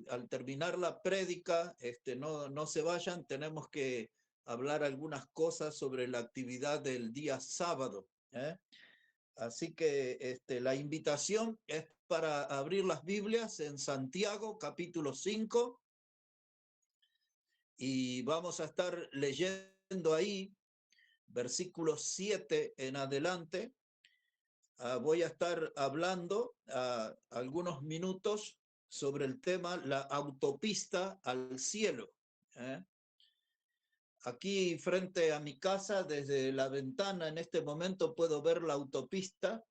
al terminar la prédica, no se vayan, tenemos que hablar algunas cosas sobre la actividad del día sábado. Así que la invitación es para abrir las Biblias en Santiago, capítulo 5, y vamos a estar leyendo ahí, versículos 7 en adelante. Voy a estar hablando algunos minutos sobre el tema la autopista al cielo. Aquí frente a mi casa, desde la ventana, en este momento puedo ver la autopista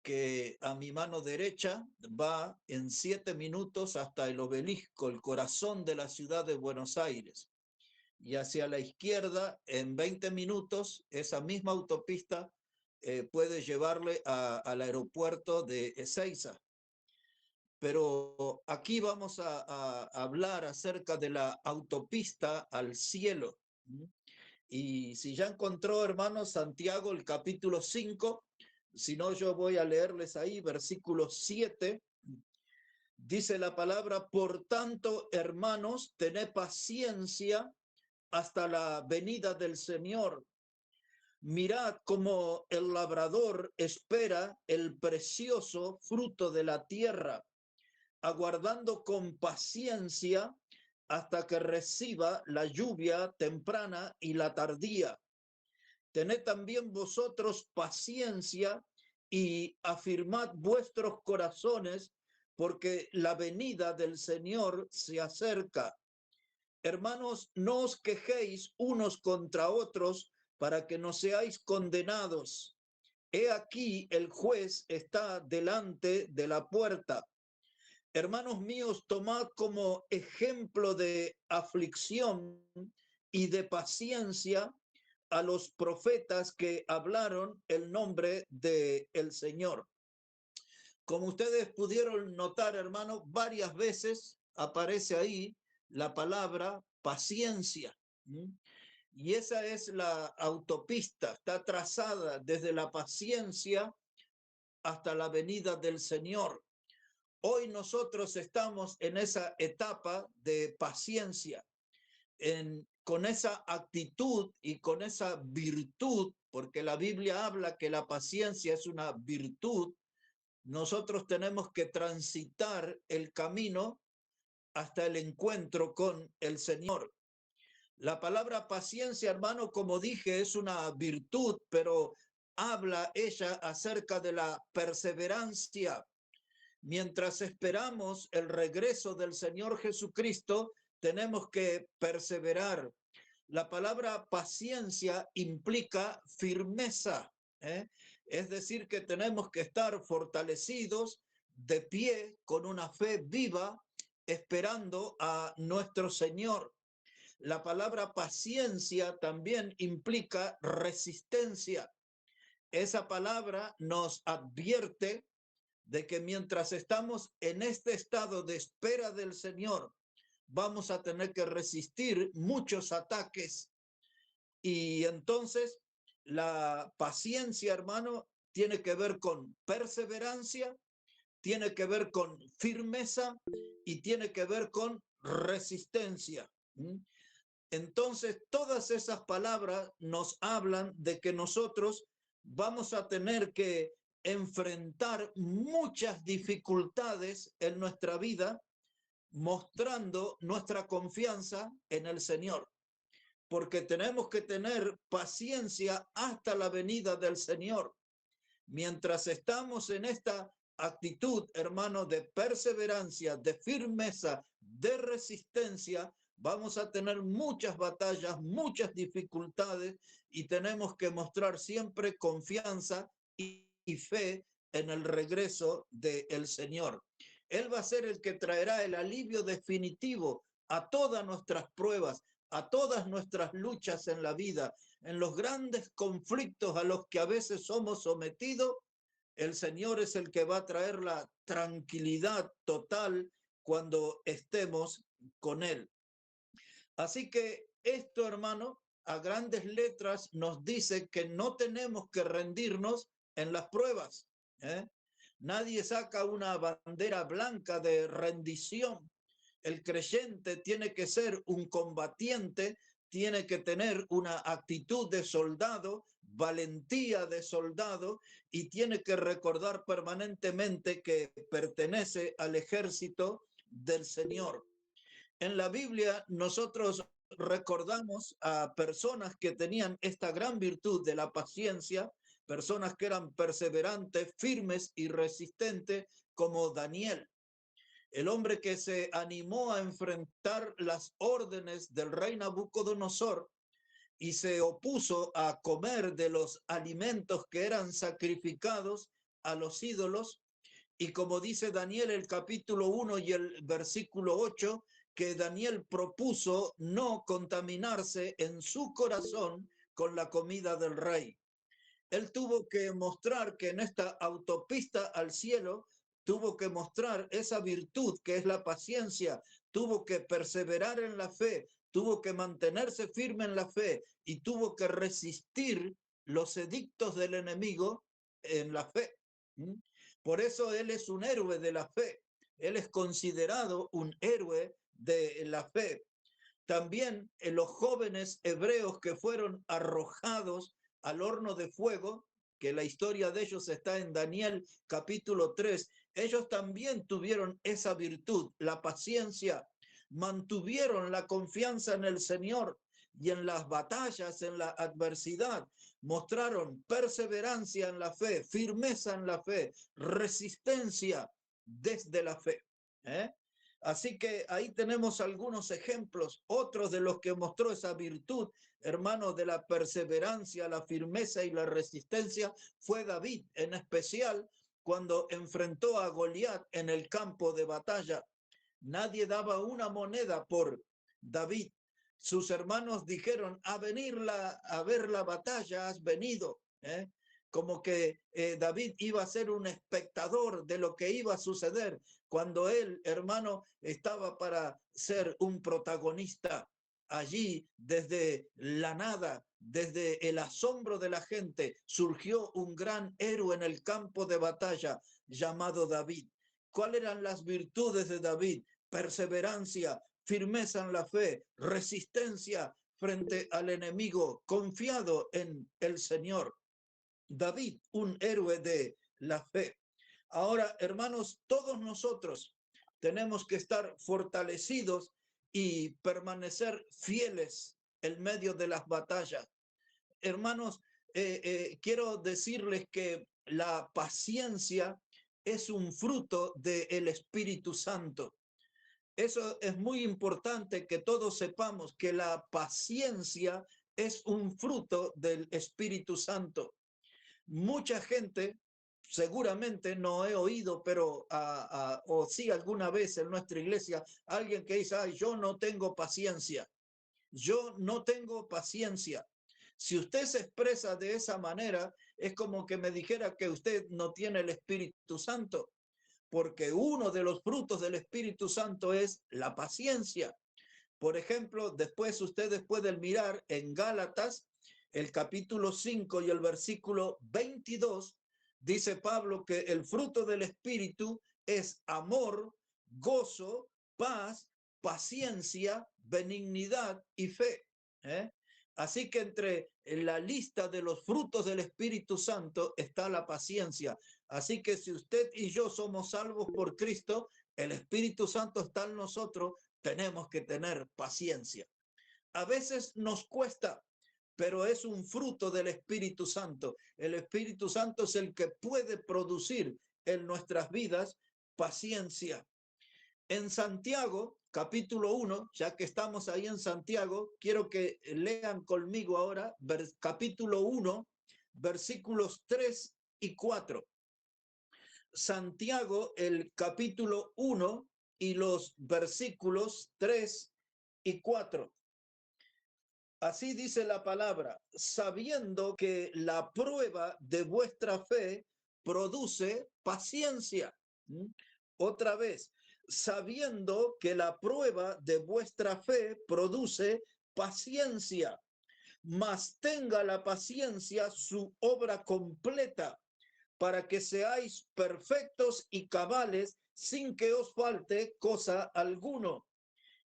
que a mi mano derecha va en 7 minutos hasta el Obelisco, el corazón de la ciudad de Buenos Aires. Y hacia la izquierda, en 20 minutos, esa misma autopista puede llevarle al aeropuerto de Ezeiza. Pero aquí vamos a hablar acerca de la autopista al cielo. Y si ya encontró, hermano, Santiago, el capítulo 5, si no, yo voy a leerles ahí, versículo 7. Dice la palabra: por tanto, hermanos, tened paciencia hasta la venida del Señor. Mirad cómo el labrador espera el precioso fruto de la tierra, aguardando con paciencia hasta que reciba la lluvia temprana y la tardía. Tened también vosotros paciencia y afirmad vuestros corazones, porque la venida del Señor se acerca. Hermanos, no os quejéis unos contra otros para que no seáis condenados. He aquí el juez está delante de la puerta. Hermanos míos, tomad como ejemplo de aflicción y de paciencia a los profetas que hablaron el nombre del Señor. Como ustedes pudieron notar, hermano, varias veces aparece ahí la palabra paciencia. Y esa es la autopista, está trazada desde la paciencia hasta la venida del Señor. Hoy nosotros estamos en esa etapa de paciencia, con esa actitud y con esa virtud, porque la Biblia habla que la paciencia es una virtud. Nosotros tenemos que transitar el camino hasta el encuentro con el Señor. La palabra paciencia, hermano, como dije, es una virtud, pero habla ella acerca de la perseverancia. Mientras esperamos el regreso del Señor Jesucristo, tenemos que perseverar. La palabra paciencia implica firmeza, es decir, que tenemos que estar fortalecidos, de pie, con una fe viva, esperando a nuestro Señor. La palabra paciencia también implica resistencia. Esa palabra nos advierte de que mientras estamos en este estado de espera del Señor, vamos a tener que resistir muchos ataques. Y entonces la paciencia, hermano, tiene que ver con perseverancia, tiene que ver con firmeza y tiene que ver con resistencia. Entonces, todas esas palabras nos hablan de que nosotros vamos a tener que enfrentar muchas dificultades en nuestra vida, mostrando nuestra confianza en el Señor, porque tenemos que tener paciencia hasta la venida del Señor. Mientras estamos en esta actitud, hermano, de perseverancia, de firmeza, de resistencia, vamos a tener muchas batallas, muchas dificultades, y tenemos que mostrar siempre confianza y fe en el regreso del Señor. Él va a ser el que traerá el alivio definitivo a todas nuestras pruebas, a todas nuestras luchas en la vida, en los grandes conflictos a los que a veces somos sometidos. El Señor es el que va a traer la tranquilidad total cuando estemos con Él. Así que esto, hermano, a grandes letras nos dice que no tenemos que rendirnos en las pruebas. Nadie saca una bandera blanca de rendición. El creyente tiene que ser un combatiente, tiene que tener una actitud de soldado, valentía de soldado, y tiene que recordar permanentemente que pertenece al ejército del Señor. En la Biblia nosotros recordamos a personas que tenían esta gran virtud de la paciencia, personas que eran perseverantes, firmes y resistentes, como Daniel, el hombre que se animó a enfrentar las órdenes del rey Nabucodonosor y se opuso a comer de los alimentos que eran sacrificados a los ídolos. Y como dice Daniel el capítulo 1 y el versículo 8, que Daniel propuso no contaminarse en su corazón con la comida del rey. Él tuvo que mostrar que en esta autopista al cielo, tuvo que mostrar esa virtud que es la paciencia, tuvo que perseverar en la fe, tuvo que mantenerse firme en la fe y tuvo que resistir los edictos del enemigo en la fe. Por eso él es un héroe de la fe. Él es considerado un héroe de la fe. También los jóvenes hebreos que fueron arrojados al horno de fuego, que la historia de ellos está en Daniel capítulo 3, ellos también tuvieron esa virtud, la paciencia, mantuvieron la confianza en el Señor y en las batallas, en la adversidad, mostraron perseverancia en la fe, firmeza en la fe, resistencia desde la fe. Así que ahí tenemos algunos ejemplos, otros de los que mostró esa virtud, hermanos, de la perseverancia, la firmeza y la resistencia, fue David, en especial cuando enfrentó a Goliat en el campo de batalla. Nadie daba una moneda por David. Sus hermanos dijeron, a ver la batalla has venido, como que David iba a ser un espectador de lo que iba a suceder, cuando él, hermano, estaba para ser un protagonista. Allí, desde la nada, desde el asombro de la gente, surgió un gran héroe en el campo de batalla llamado David. ¿Cuáles eran las virtudes de David? Perseverancia, firmeza en la fe, resistencia frente al enemigo, confiado en el Señor. David, un héroe de la fe. Ahora, hermanos, todos nosotros tenemos que estar fortalecidos y permanecer fieles en medio de las batallas. Hermanos, quiero decirles que la paciencia es un fruto del Espíritu Santo. Eso es muy importante que todos sepamos que la paciencia es un fruto del Espíritu Santo. Mucha gente, seguramente no he oído, pero o sí alguna vez en nuestra iglesia, alguien que dice, ay, yo no tengo paciencia, yo no tengo paciencia. Si usted se expresa de esa manera, es como que me dijera que usted no tiene el Espíritu Santo, porque uno de los frutos del Espíritu Santo es la paciencia. Por ejemplo, después ustedes pueden mirar en Gálatas, el capítulo 5 y el versículo 22, dice Pablo que el fruto del Espíritu es amor, gozo, paz, paciencia, benignidad y fe. Así que entre la lista de los frutos del Espíritu Santo está la paciencia. Así que si usted y yo somos salvos por Cristo, el Espíritu Santo está en nosotros, tenemos que tener paciencia. A veces nos cuesta, pero es un fruto del Espíritu Santo. El Espíritu Santo es el que puede producir en nuestras vidas paciencia. En Santiago, capítulo 1, ya que estamos ahí en Santiago, quiero que lean conmigo ahora capítulo 1, versículos 3 y 4. Santiago, el capítulo 1 y los versículos 3 y 4. Así dice la palabra, sabiendo que la prueba de vuestra fe produce paciencia. Otra vez, sabiendo que la prueba de vuestra fe produce paciencia, mas tenga la paciencia su obra completa, para que seáis perfectos y cabales, sin que os falte cosa alguno.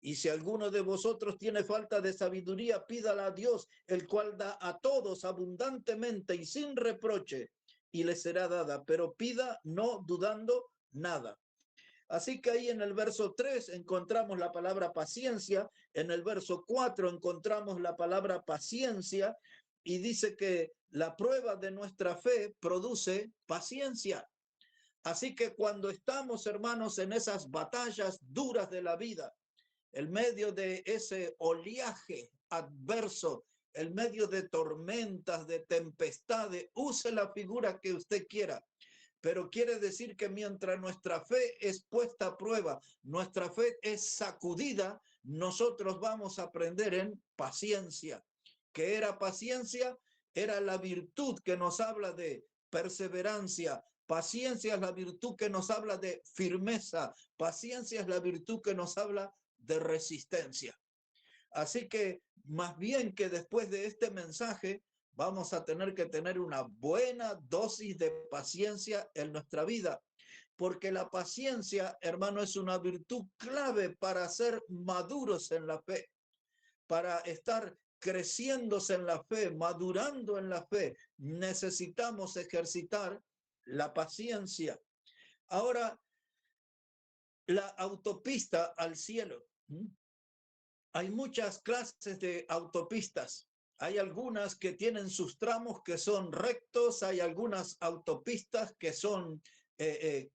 Y si alguno de vosotros tiene falta de sabiduría, pídala a Dios, el cual da a todos abundantemente y sin reproche, y le será dada, pero pida no dudando nada. Así que ahí en el verso 3 encontramos la palabra paciencia, en el verso 4 encontramos la palabra paciencia, y dice que la prueba de nuestra fe produce paciencia. Así que cuando estamos, hermanos, en esas batallas duras de la vida, en medio de ese oleaje adverso, en medio de tormentas, de tempestades, use la figura que usted quiera, pero quiere decir que mientras nuestra fe es puesta a prueba, nuestra fe es sacudida, nosotros vamos a aprender en paciencia. ¿Qué era paciencia? Era la virtud que nos habla de perseverancia. Paciencia es la virtud que nos habla de firmeza. Paciencia es la virtud que nos habla de resistencia. Así que más bien que después de este mensaje vamos a tener que tener una buena dosis de paciencia en nuestra vida, porque la paciencia, hermano, es una virtud clave para ser maduros en la fe, para estar creciéndose en la fe, madurando en la fe. Necesitamos ejercitar la paciencia. Ahora, la autopista al cielo. Hay muchas clases de autopistas. Hay algunas que tienen sus tramos que son rectos, hay algunas autopistas que son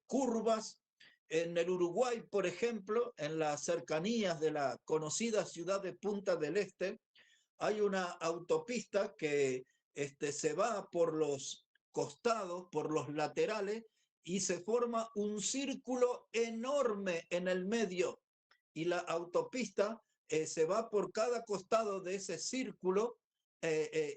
curvas. En el Uruguay, por ejemplo, en las cercanías de la conocida ciudad de Punta del Este, hay una autopista que se va por los costados, por los laterales, y se forma un círculo enorme en el medio. Y la autopista se va por cada costado de ese círculo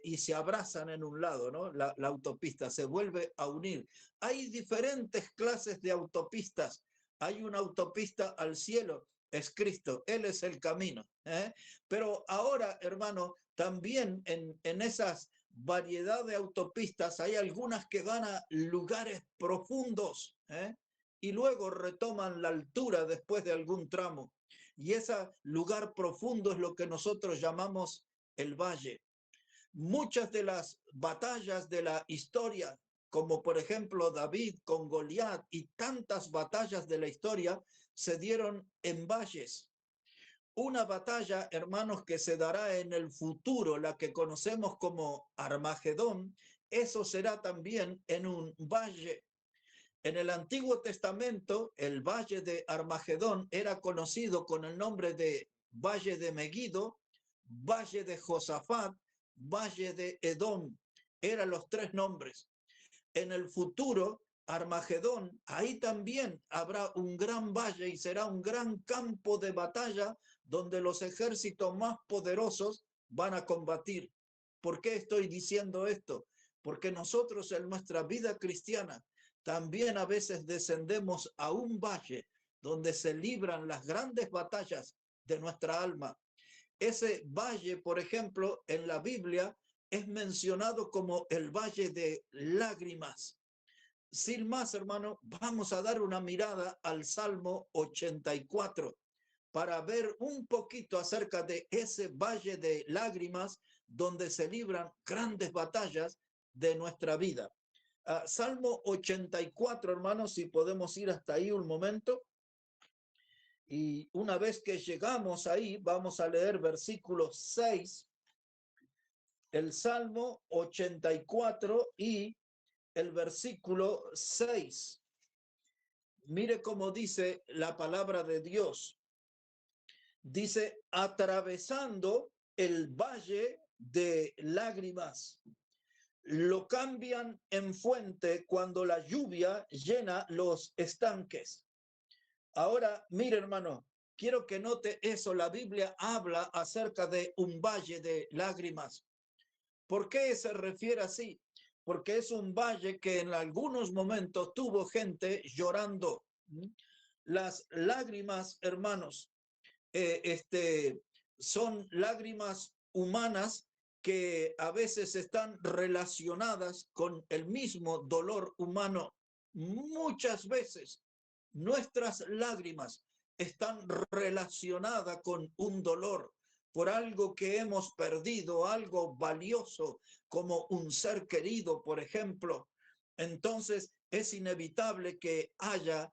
y se abrazan en un lado, ¿no? La autopista se vuelve a unir. Hay diferentes clases de autopistas. Hay una autopista al cielo, es Cristo, Él es el camino. Pero ahora, hermano, también en esas variedad de autopistas hay algunas que van a lugares profundos y luego retoman la altura después de algún tramo. Y ese lugar profundo es lo que nosotros llamamos el valle. Muchas de las batallas de la historia, como por ejemplo David con Goliat y tantas batallas de la historia, se dieron en valles. Una batalla, hermanos, que se dará en el futuro, la que conocemos como Armagedón, eso será también en un valle. En el Antiguo Testamento, el valle de Armagedón era conocido con el nombre de Valle de Megiddo, Valle de Josafat, Valle de Edom. Eran los tres nombres. En el futuro, Armagedón, ahí también habrá un gran valle y será un gran campo de batalla donde los ejércitos más poderosos van a combatir. ¿Por qué estoy diciendo esto? Porque nosotros en nuestra vida cristiana también a veces descendemos a un valle donde se libran las grandes batallas de nuestra alma. Ese valle, por ejemplo, en la Biblia es mencionado como el valle de lágrimas. Sin más, hermano, vamos a dar una mirada al Salmo 84 para ver un poquito acerca de ese valle de lágrimas donde se libran grandes batallas de nuestra vida. Salmo 84, hermanos, si podemos ir hasta ahí un momento. Y una vez que llegamos ahí, vamos a leer versículo 6, el Salmo 84 y el versículo 6. Mire cómo dice la palabra de Dios. Dice, atravesando el valle de lágrimas. Lo cambian en fuente cuando la lluvia llena los estanques. Ahora, mire, hermano, quiero que note eso. La Biblia habla acerca de un valle de lágrimas. ¿Por qué se refiere así? Porque es un valle que en algunos momentos tuvo gente llorando. Las lágrimas, hermanos, son lágrimas humanas que a veces están relacionadas con el mismo dolor humano. Muchas veces nuestras lágrimas están relacionadas con un dolor por algo que hemos perdido, algo valioso como un ser querido, por ejemplo. Entonces es inevitable que haya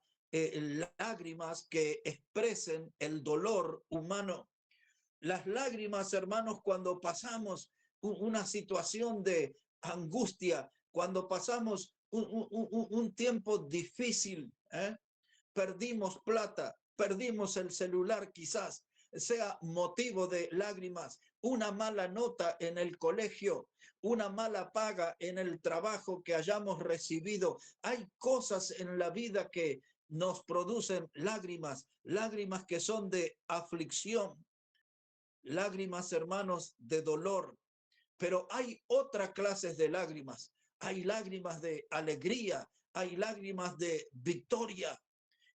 lágrimas que expresen el dolor humano. Las lágrimas, hermanos, cuando pasamos una situación de angustia, cuando pasamos un tiempo difícil, perdimos plata, perdimos el celular, quizás sea motivo de lágrimas, una mala nota en el colegio, una mala paga en el trabajo que hayamos recibido. Hay cosas en la vida que nos producen lágrimas, lágrimas que son de aflicción, lágrimas, hermanos, de dolor. Pero hay otras clases de lágrimas. Hay lágrimas de alegría, hay lágrimas de victoria.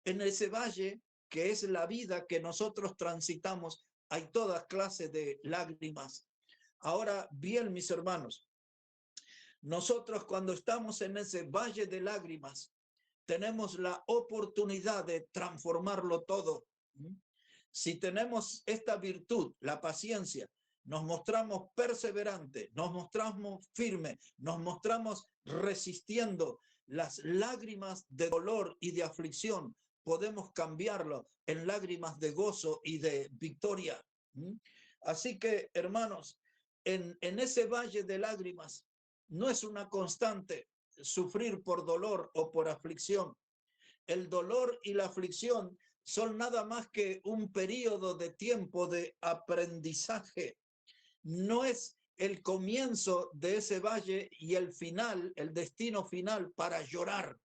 En ese valle, que es la vida que nosotros transitamos, hay todas clases de lágrimas. Ahora bien, mis hermanos, nosotros cuando estamos en ese valle de lágrimas, tenemos la oportunidad de transformarlo todo. Si tenemos esta virtud, la paciencia, nos mostramos perseverantes, nos mostramos firmes, nos mostramos resistiendo las lágrimas de dolor y de aflicción, podemos cambiarlo en lágrimas de gozo y de victoria. Así que, hermanos, en ese valle de lágrimas no es una constante sufrir por dolor o por aflicción. El dolor y la aflicción son nada más que un periodo de tiempo de aprendizaje. No es el comienzo de ese valle y el final, el destino final para llorar,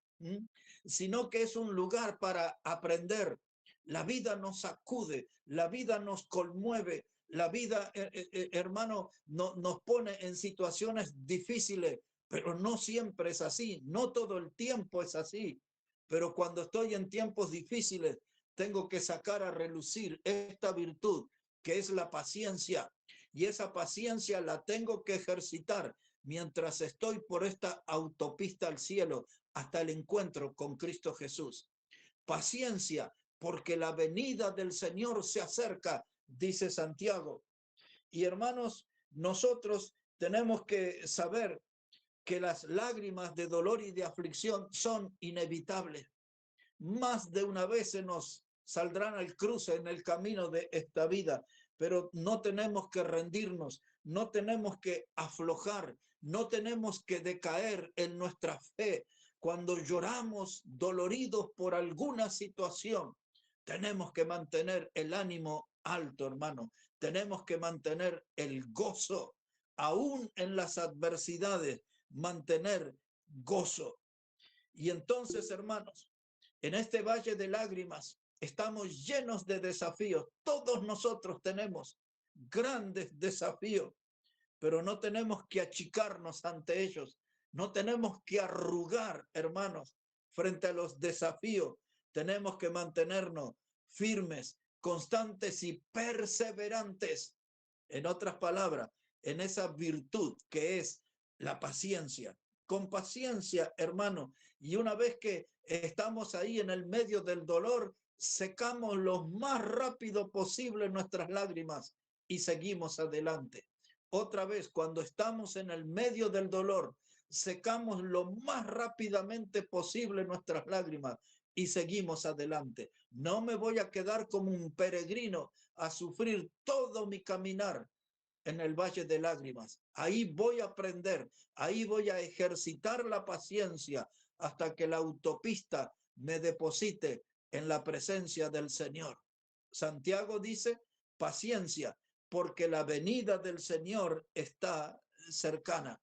sino que es un lugar para aprender. La vida nos sacude, la vida nos conmueve, la vida, hermano, nos pone en situaciones difíciles, pero no siempre es así, no todo el tiempo es así. Pero cuando estoy en tiempos difíciles, tengo que sacar a relucir esta virtud que es la paciencia. Y esa paciencia la tengo que ejercitar mientras estoy por esta autopista al cielo hasta el encuentro con Cristo Jesús. Paciencia, porque la venida del Señor se acerca, dice Santiago. Y hermanos, nosotros tenemos que saber que las lágrimas de dolor y de aflicción son inevitables. Más de una vez se nos saldrán al cruce en el camino de esta vida, pero no tenemos que rendirnos, no tenemos que aflojar, no tenemos que decaer en nuestra fe. Cuando lloramos doloridos por alguna situación, tenemos que mantener el ánimo alto, hermano. Tenemos que mantener el gozo, aún en las adversidades, mantener gozo. Y entonces, hermanos, en este valle de lágrimas estamos llenos de desafíos. Todos nosotros tenemos grandes desafíos, pero no tenemos que achicarnos ante ellos. No tenemos que arrugar, hermanos, frente a los desafíos. Tenemos que mantenernos firmes, constantes y perseverantes. En otras palabras, en esa virtud que es la paciencia. Con paciencia, hermano. Y una vez que estamos ahí en el medio del dolor, secamos lo más rápido posible nuestras lágrimas y seguimos adelante. Otra vez, cuando estamos en el medio del dolor, secamos lo más rápidamente posible nuestras lágrimas y seguimos adelante. No me voy a quedar como un peregrino a sufrir todo mi caminar en el valle de lágrimas. Ahí voy a aprender, ahí voy a ejercitar la paciencia hasta que la autopista me deposite en la presencia del Señor. Santiago dice, paciencia, porque la venida del Señor está cercana.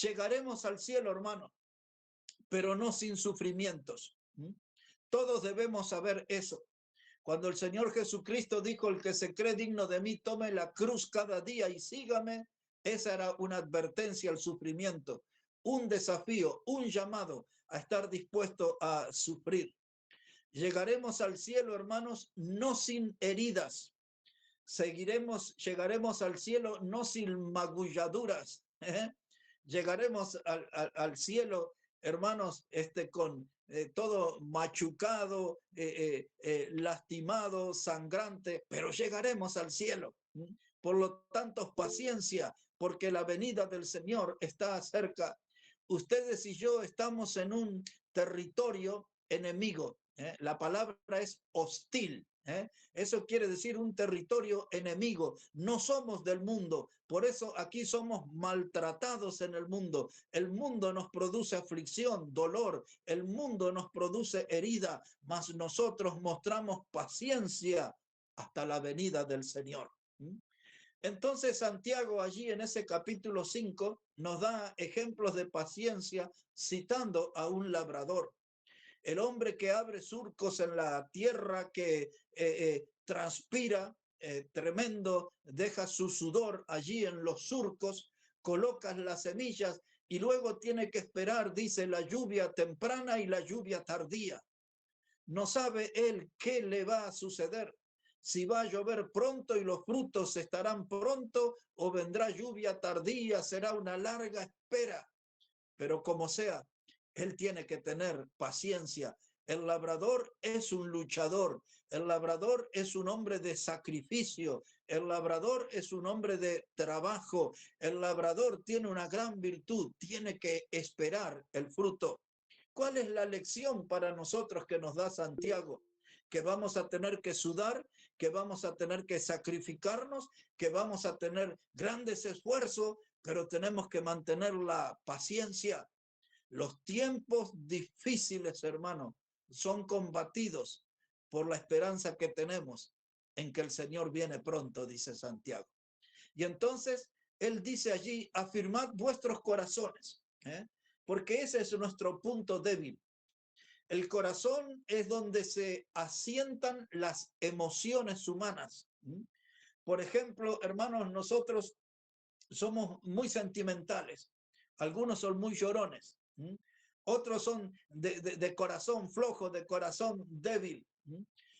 Llegaremos al cielo, hermano, pero no sin sufrimientos. Todos debemos saber eso. Cuando el Señor Jesucristo dijo, el que se cree digno de mí, tome la cruz cada día y sígame, esa era una advertencia al sufrimiento, un desafío, un llamado a estar dispuesto a sufrir. Llegaremos al cielo, hermanos, no sin heridas, llegaremos al cielo no sin magulladuras, llegaremos al cielo, hermanos, con todo machucado, lastimado, sangrante, pero llegaremos al cielo. Por lo tanto, paciencia, porque la venida del Señor está cerca. Ustedes y yo estamos en un territorio enemigo. La palabra es hostil. Eso quiere decir un territorio enemigo. No somos del mundo, por eso aquí somos maltratados en el mundo. El mundo nos produce aflicción, dolor, el mundo nos produce herida, mas nosotros mostramos paciencia hasta la venida del Señor. Entonces Santiago allí en ese capítulo 5 nos da ejemplos de paciencia citando a un labrador. El hombre que abre surcos en la tierra, que transpira tremendo, deja su sudor allí en los surcos, colocas las semillas y luego tiene que esperar, dice, la lluvia temprana y la lluvia tardía. No sabe él qué le va a suceder, si va a llover pronto y los frutos estarán pronto o vendrá lluvia tardía, será una larga espera. Pero como sea, él tiene que tener paciencia. El labrador es un luchador, el labrador es un hombre de sacrificio, el labrador es un hombre de trabajo, el labrador tiene una gran virtud, tiene que esperar el fruto. ¿Cuál es la lección para nosotros que nos da Santiago? Que vamos a tener que sudar, que vamos a tener que sacrificarnos, que vamos a tener grandes esfuerzos, pero tenemos que mantener la paciencia. Los tiempos difíciles, hermano, son combatidos por la esperanza que tenemos en que el Señor viene pronto, dice Santiago. Y entonces él dice allí, afirmad vuestros corazones, porque ese es nuestro punto débil. El corazón es donde se asientan las emociones humanas. Por ejemplo, hermanos, nosotros somos muy sentimentales. Algunos son muy llorones. Otros son de corazón flojo, de corazón débil.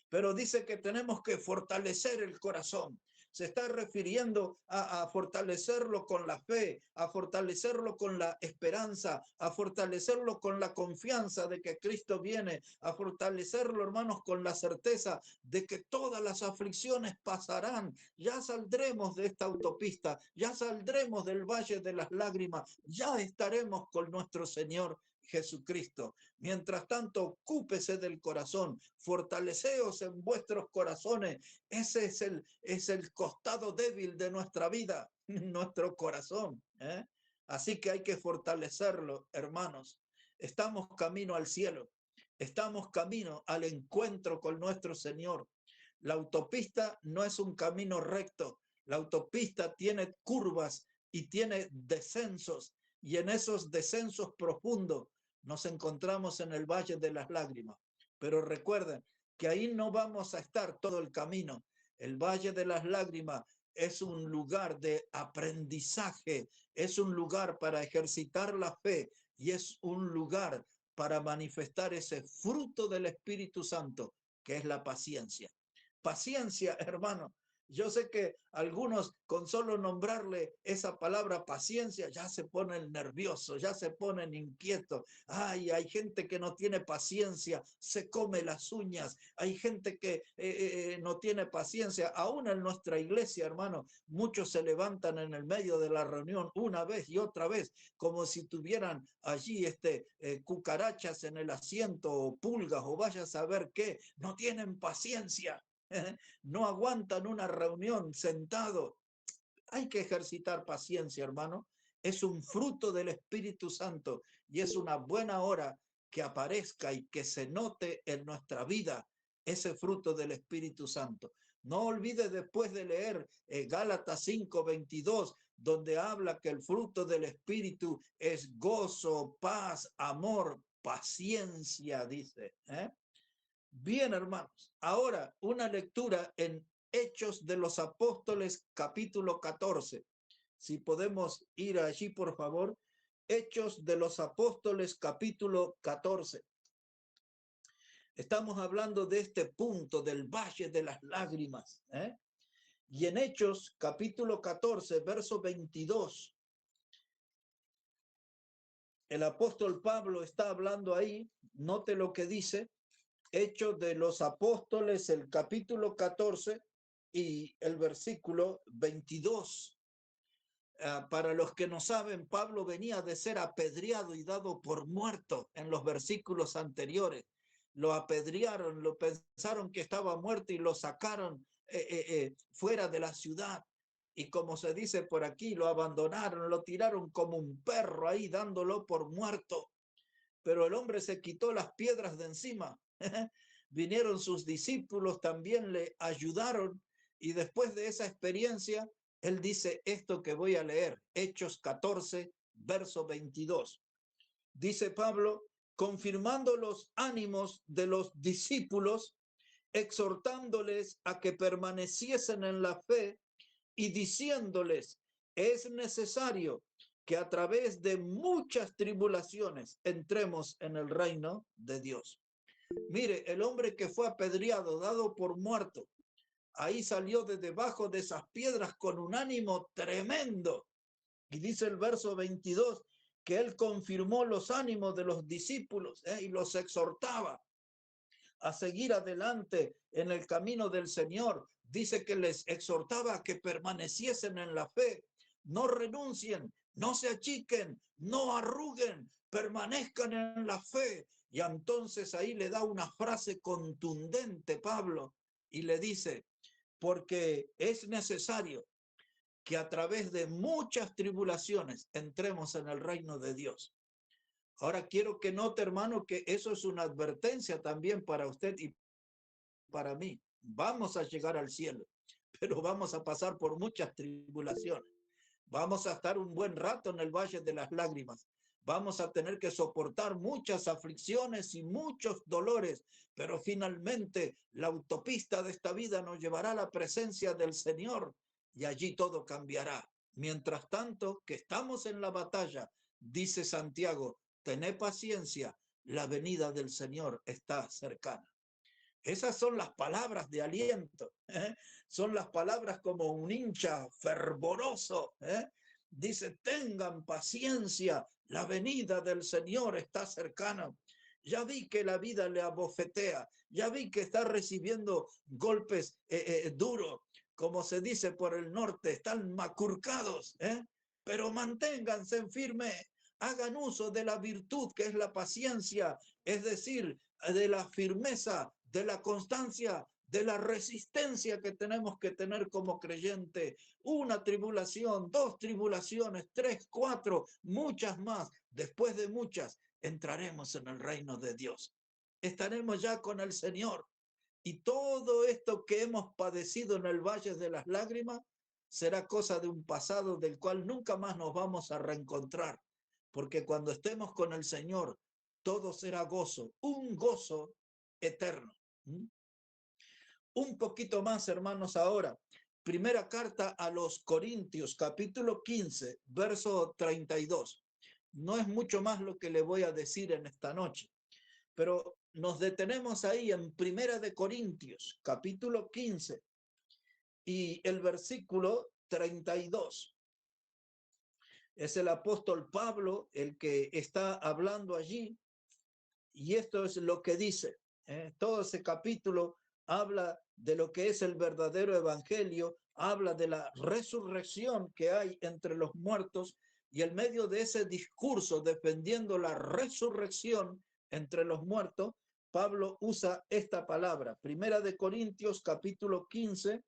Pero dice que tenemos que fortalecer el corazón. Se está refiriendo a fortalecerlo con la fe, a fortalecerlo con la esperanza, a fortalecerlo con la confianza de que Cristo viene, a fortalecerlo, hermanos, con la certeza de que todas las aflicciones pasarán. Ya saldremos de esta autopista, ya saldremos del valle de las lágrimas, ya estaremos con nuestro Señor Jesucristo. Mientras tanto, ocúpese del corazón, fortaleceos en vuestros corazones. Ese es el costado débil de nuestra vida, nuestro corazón. Así que hay que fortalecerlo, hermanos. Estamos camino al cielo, estamos camino al encuentro con nuestro Señor. La autopista no es un camino recto, la autopista tiene curvas y tiene descensos, y en esos descensos profundos nos encontramos en el Valle de las Lágrimas. Pero recuerden que ahí no vamos a estar todo el camino. El Valle de las Lágrimas es un lugar de aprendizaje, es un lugar para ejercitar la fe y es un lugar para manifestar ese fruto del Espíritu Santo, que es la paciencia. Paciencia, hermano. Yo sé que algunos con solo nombrarle esa palabra paciencia ya se ponen nerviosos, ya se ponen inquietos. Ay, hay gente que no tiene paciencia, se come las uñas. Hay gente que no tiene paciencia. Aún en nuestra iglesia, hermano, muchos se levantan en el medio de la reunión una vez y otra vez, como si tuvieran allí cucarachas en el asiento o pulgas o vaya a saber qué. No tienen paciencia. No aguantan una reunión sentado. Hay que ejercitar paciencia, hermano. Es un fruto del Espíritu Santo y es una buena hora que aparezca y que se note en nuestra vida ese fruto del Espíritu Santo. No olvide después de leer Gálatas 5:22, donde habla que el fruto del Espíritu es gozo, paz, amor, paciencia, dice. Bien, hermanos, ahora una lectura en Hechos de los Apóstoles, capítulo 14. Si podemos ir allí, por favor. Hechos de los Apóstoles, capítulo 14. Estamos hablando de este punto del Valle de las Lágrimas. Y en Hechos, capítulo 14, verso 22, el apóstol Pablo está hablando ahí, note lo que dice, Hechos de los Apóstoles, el capítulo 14 y el versículo 22. Para los que no saben, Pablo venía de ser apedreado y dado por muerto en los versículos anteriores. Lo apedrearon, lo pensaron que estaba muerto y lo sacaron fuera de la ciudad. Y como se dice por aquí, lo abandonaron, lo tiraron como un perro ahí, dándolo por muerto. Pero el hombre se quitó las piedras de encima. Vinieron sus discípulos, también le ayudaron. Y después de esa experiencia, él dice esto que voy a leer, Hechos 14, verso 22. Dice Pablo, confirmando los ánimos de los discípulos, exhortándoles a que permaneciesen en la fe y diciéndoles, es necesario que a través de muchas tribulaciones entremos en el reino de Dios. Mire, el hombre que fue apedreado, dado por muerto, ahí salió de debajo de esas piedras con un ánimo tremendo. Y dice el verso 22 que él confirmó los ánimos de los discípulos y los exhortaba a seguir adelante en el camino del Señor. Dice que les exhortaba a que permaneciesen en la fe, no renuncien, no se achiquen, no arruguen, permanezcan en la fe. Y entonces ahí le da una frase contundente Pablo y le dice, porque es necesario que a través de muchas tribulaciones entremos en el reino de Dios. Ahora quiero que note, hermano, que eso es una advertencia también para usted y para mí. Vamos a llegar al cielo, pero vamos a pasar por muchas tribulaciones. Vamos a estar un buen rato en el valle de las lágrimas. Vamos a tener que soportar muchas aflicciones y muchos dolores, pero finalmente la autopista de esta vida nos llevará a la presencia del Señor y allí todo cambiará. Mientras tanto, que estamos en la batalla, dice Santiago, tened paciencia, la venida del Señor está cercana. Esas son las palabras de aliento, son las palabras como un hincha fervoroso. Dice, tengan paciencia, la venida del Señor está cercana. Ya vi que la vida le abofetea, ya vi que está recibiendo golpes duros, como se dice por el norte, están macurcados, pero manténganse en firme, hagan uso de la virtud que es la paciencia, es decir, de la firmeza, de la constancia, de la resistencia que tenemos que tener como creyente. Una tribulación, dos tribulaciones, tres, cuatro, muchas más. Después de muchas, entraremos en el reino de Dios. Estaremos ya con el Señor. Y todo esto que hemos padecido en el Valle de las Lágrimas será cosa de un pasado del cual nunca más nos vamos a reencontrar. Porque cuando estemos con el Señor, todo será gozo, un gozo eterno. Un poquito más, hermanos, ahora. Primera carta a los Corintios, capítulo 15, verso 32. No es mucho más lo que le voy a decir en esta noche, pero nos detenemos ahí en Primera de Corintios, capítulo 15 y el versículo 32. Es el apóstol Pablo el que está hablando allí y esto es lo que dice. Todo ese capítulo habla de lo que es el verdadero evangelio, habla de la resurrección que hay entre los muertos y en medio de ese discurso defendiendo la resurrección entre los muertos, Pablo usa esta palabra, Primera de Corintios capítulo 15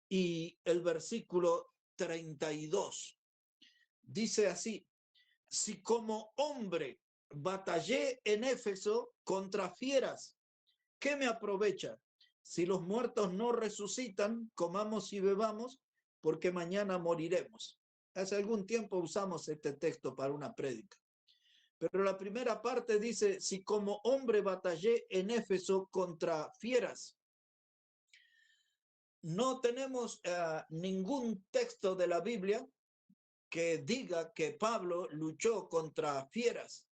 y el versículo 32. Dice así, si como hombre batallé en Éfeso contra fieras, ¿qué me aprovecha? Si los muertos no resucitan, comamos y bebamos, porque mañana moriremos. Hace algún tiempo usamos este texto para una prédica. Pero la primera parte dice, si como hombre batallé en Éfeso contra fieras. No tenemos ningún texto de la Biblia que diga que Pablo luchó contra fieras,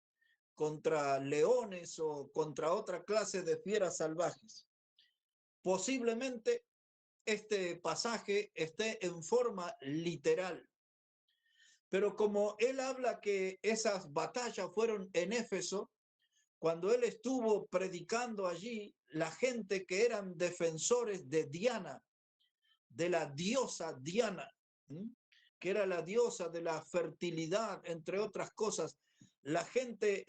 contra leones o contra otra clase de fieras salvajes. Posiblemente este pasaje esté en forma literal. Pero como él habla que esas batallas fueron en Éfeso, cuando él estuvo predicando allí, la gente que eran defensores de Diana, de la diosa Diana, que era la diosa de la fertilidad, entre otras cosas, la gente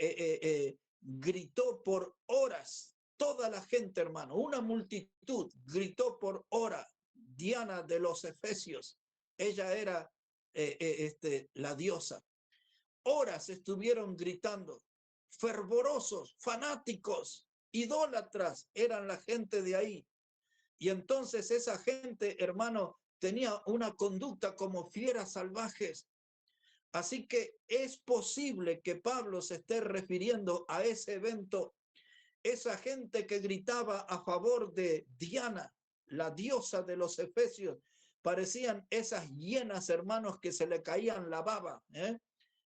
gritó por horas, toda la gente, hermano, una multitud gritó por horas, Diana de los Efesios, ella era la diosa. Horas estuvieron gritando, fervorosos, fanáticos, idólatras, eran la gente de ahí. Y entonces esa gente, hermano, tenía una conducta como fieras salvajes. Así que es posible que Pablo se esté refiriendo a ese evento, esa gente que gritaba a favor de Diana, la diosa de los Efesios, parecían esas hienas, hermanos, que se le caían la baba, ¿eh?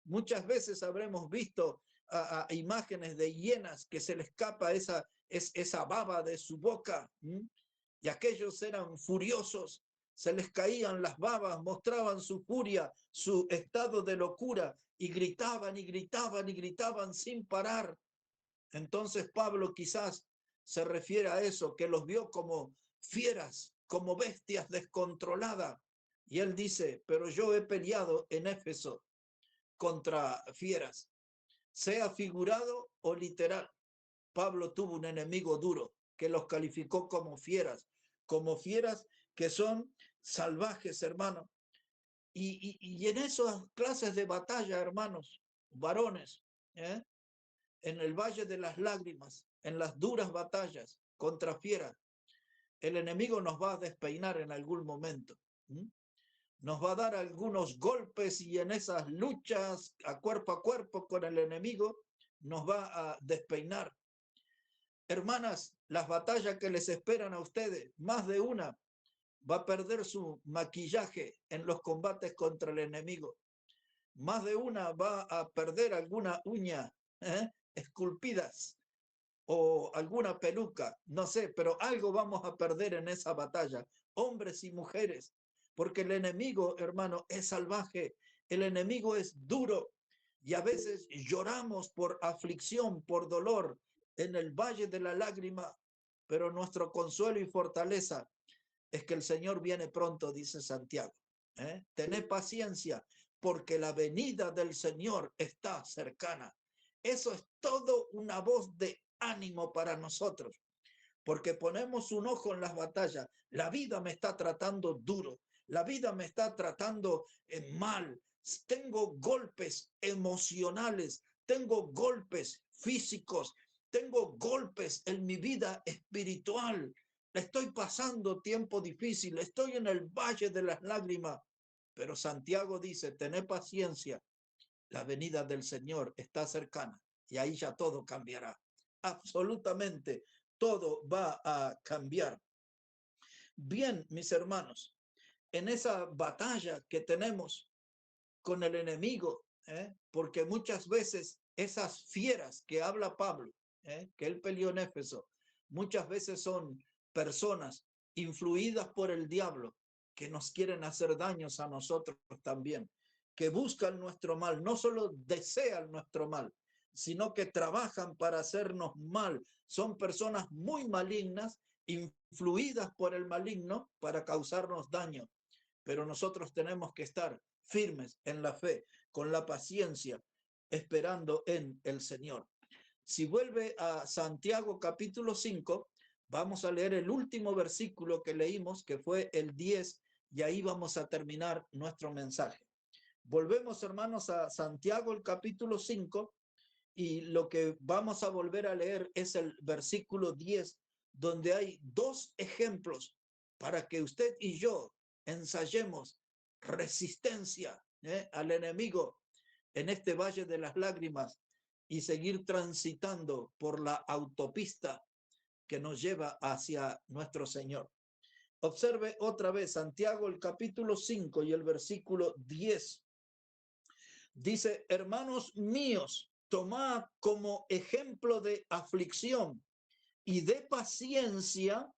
Muchas veces habremos visto a imágenes de hienas que se le escapa esa baba de su boca, y aquellos eran furiosos, se les caían las babas, mostraban su furia, su estado de locura, y gritaban y gritaban y gritaban sin parar. Entonces Pablo quizás se refiere a eso, que los vio como fieras, como bestias descontroladas. Y él dice, pero yo he peleado en Éfeso contra fieras, sea figurado o literal. Pablo tuvo un enemigo duro que los calificó como fieras que son salvajes, hermano. Y en esas clases de batalla, hermanos, varones, ¿eh? En el Valle de las Lágrimas, en las duras batallas contra fieras, el enemigo nos va a despeinar en algún momento. Nos va a dar algunos golpes y en esas luchas a cuerpo con el enemigo nos va a despeinar. Hermanas, las batallas que les esperan a ustedes, más de una va a perder su maquillaje en los combates contra el enemigo. Más de una va a perder alguna uña esculpidas o alguna peluca, no sé, pero algo vamos a perder en esa batalla, hombres y mujeres, porque el enemigo, hermano, es salvaje, el enemigo es duro y a veces lloramos por aflicción, por dolor en el valle de la lágrima, pero nuestro consuelo y fortaleza es que el Señor viene pronto, dice Santiago. Tened paciencia, porque la venida del Señor está cercana. Eso es todo una voz de ánimo para nosotros, porque ponemos un ojo en las batallas. La vida me está tratando duro, la vida me está tratando mal. Tengo golpes emocionales, tengo golpes físicos, tengo golpes en mi vida espiritual. Estoy pasando tiempo difícil, estoy en el valle de las lágrimas. Pero Santiago dice, tened paciencia, la venida del Señor está cercana y ahí ya todo cambiará. Absolutamente todo va a cambiar. Bien, mis hermanos, en esa batalla que tenemos con el enemigo, porque muchas veces esas fieras que habla Pablo, que él peleó en Éfeso, muchas veces son personas influidas por el diablo que nos quieren hacer daños a nosotros también, que buscan nuestro mal, no solo desean nuestro mal, sino que trabajan para hacernos mal. Son personas muy malignas, influidas por el maligno para causarnos daño. Pero nosotros tenemos que estar firmes en la fe, con la paciencia, esperando en el Señor. Si vuelve a Santiago capítulo 5, vamos a leer el último versículo que leímos, que fue el 10, y ahí vamos a terminar nuestro mensaje. Volvemos, hermanos, a Santiago, el capítulo 5, y lo que vamos a volver a leer es el versículo 10, donde hay dos ejemplos para que usted y yo ensayemos resistencia al enemigo en este valle de las lágrimas y seguir transitando por la autopista que nos lleva hacia nuestro Señor. Observe otra vez Santiago el capítulo 5 y el versículo 10. Dice, hermanos míos, tomad como ejemplo de aflicción y de paciencia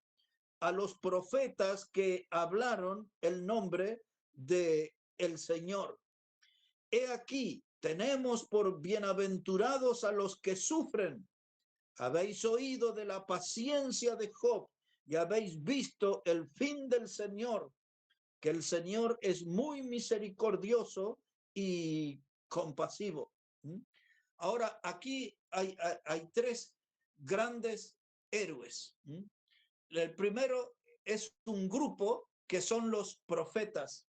a los profetas que hablaron el nombre de el Señor. He aquí, tenemos por bienaventurados a los que sufren. Habéis oído de la paciencia de Job y habéis visto el fin del Señor, que el Señor es muy misericordioso y compasivo. Ahora, aquí hay tres grandes héroes. El primero es un grupo que son los profetas.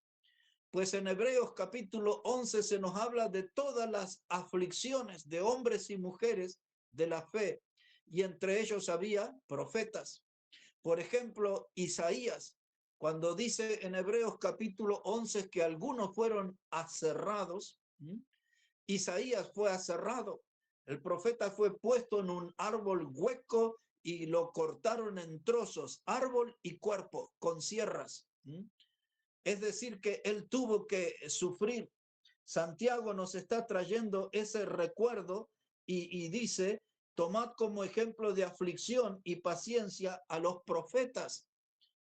Pues en Hebreos capítulo 11 se nos habla de todas las aflicciones de hombres y mujeres de la fe, y entre ellos había profetas. Por ejemplo, Isaías, cuando dice en Hebreos capítulo 11 que algunos fueron aserrados, Isaías fue aserrado. El profeta fue puesto en un árbol hueco y lo cortaron en trozos, árbol y cuerpo, con sierras. Es decir, que él tuvo que sufrir. Santiago nos está trayendo ese recuerdo y dice, tomad como ejemplo de aflicción y paciencia a los profetas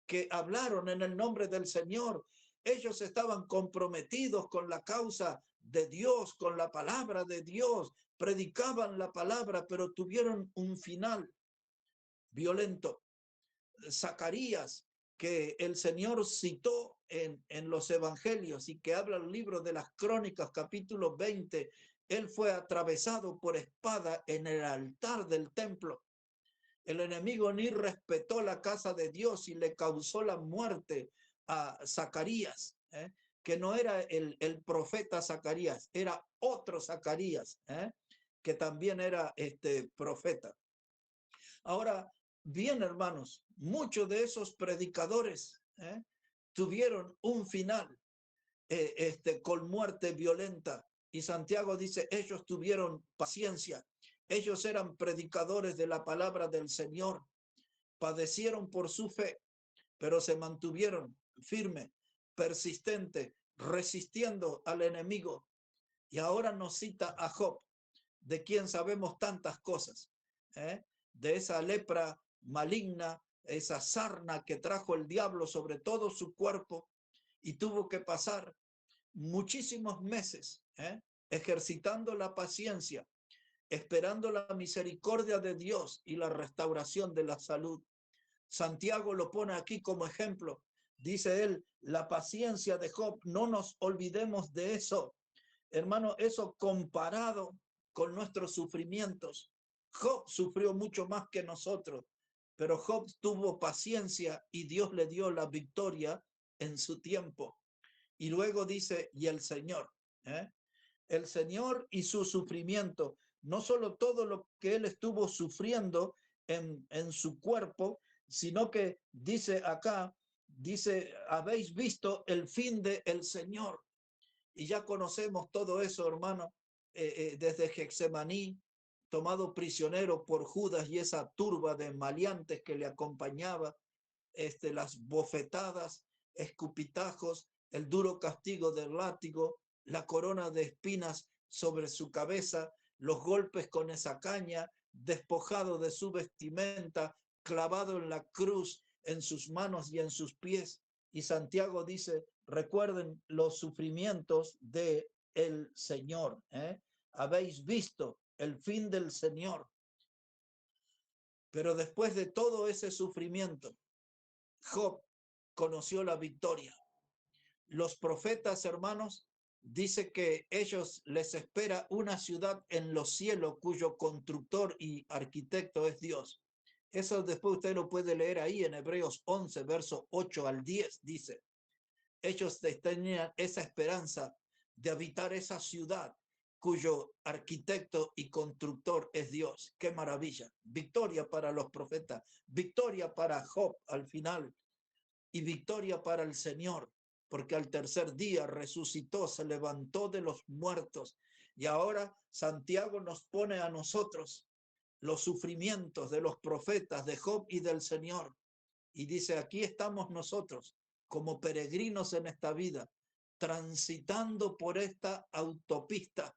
que hablaron en el nombre del Señor. Ellos estaban comprometidos con la causa de Dios, con la palabra de Dios, predicaban la palabra, pero tuvieron un final violento. Zacarías, que el Señor citó en los evangelios y que habla el libro de las Crónicas, capítulo 20, él fue atravesado por espada en el altar del templo. El enemigo ni respetó la casa de Dios y le causó la muerte a Zacarías, que no era el profeta Zacarías, era otro Zacarías, que también era profeta. Ahora, bien, hermanos, muchos de esos predicadores tuvieron un final con muerte violenta. Y Santiago dice, ellos tuvieron paciencia. Ellos eran predicadores de la palabra del Señor. Padecieron por su fe, pero se mantuvieron firmes, persistentes, resistiendo al enemigo. Y ahora nos cita a Job, de quien sabemos tantas cosas, de esa lepra maligna, esa sarna que trajo el diablo sobre todo su cuerpo y tuvo que pasar muchísimos meses ejercitando la paciencia, esperando la misericordia de Dios y la restauración de la salud. Santiago lo pone aquí como ejemplo. Dice él, la paciencia de Job, no nos olvidemos de eso. Hermano, eso comparado con nuestros sufrimientos. Job sufrió mucho más que nosotros, pero Job tuvo paciencia y Dios le dio la victoria en su tiempo. Y luego dice, y el Señor, el Señor y su sufrimiento, no solo todo lo que él estuvo sufriendo en su cuerpo, sino que dice acá, dice, habéis visto el fin del Señor. Y ya conocemos todo eso, hermano, desde Getsemaní, tomado prisionero por Judas y esa turba de maleantes que le acompañaba, las bofetadas, escupitajos, el duro castigo del látigo, la corona de espinas sobre su cabeza, los golpes con esa caña, despojado de su vestimenta, clavado en la cruz, en sus manos y en sus pies. Y Santiago dice, recuerden los sufrimientos de el Señor. Habéis visto el fin del Señor. Pero después de todo ese sufrimiento, Job conoció la victoria. Los profetas, hermanos, dice que ellos les espera una ciudad en los cielos cuyo constructor y arquitecto es Dios. Eso después usted lo puede leer ahí en Hebreos 11, verso 8 al 10, dice. Ellos tenían esa esperanza de habitar esa ciudad cuyo arquitecto y constructor es Dios. ¡Qué maravilla! Victoria para los profetas, victoria para Job al final y victoria para el Señor, porque al tercer día resucitó, se levantó de los muertos. Y ahora Santiago nos pone a nosotros los sufrimientos de los profetas de Job y del Señor. Y dice, aquí estamos nosotros como peregrinos en esta vida, transitando por esta autopista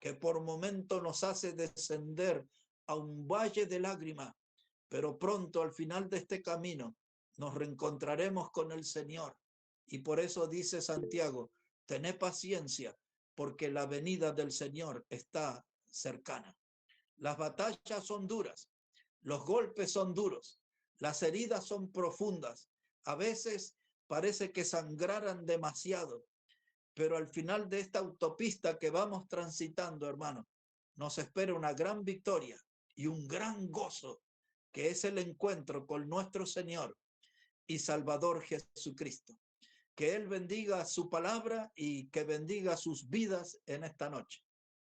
que por momento nos hace descender a un valle de lágrimas, pero pronto al final de este camino nos reencontraremos con el Señor. Y por eso dice Santiago, tened paciencia, porque la venida del Señor está cercana. Las batallas son duras, los golpes son duros, las heridas son profundas. A veces parece que sangraran demasiado, pero al final de esta autopista que vamos transitando, hermano, nos espera una gran victoria y un gran gozo, que es el encuentro con nuestro Señor y Salvador Jesucristo. Que Él bendiga su palabra y que bendiga sus vidas en esta noche.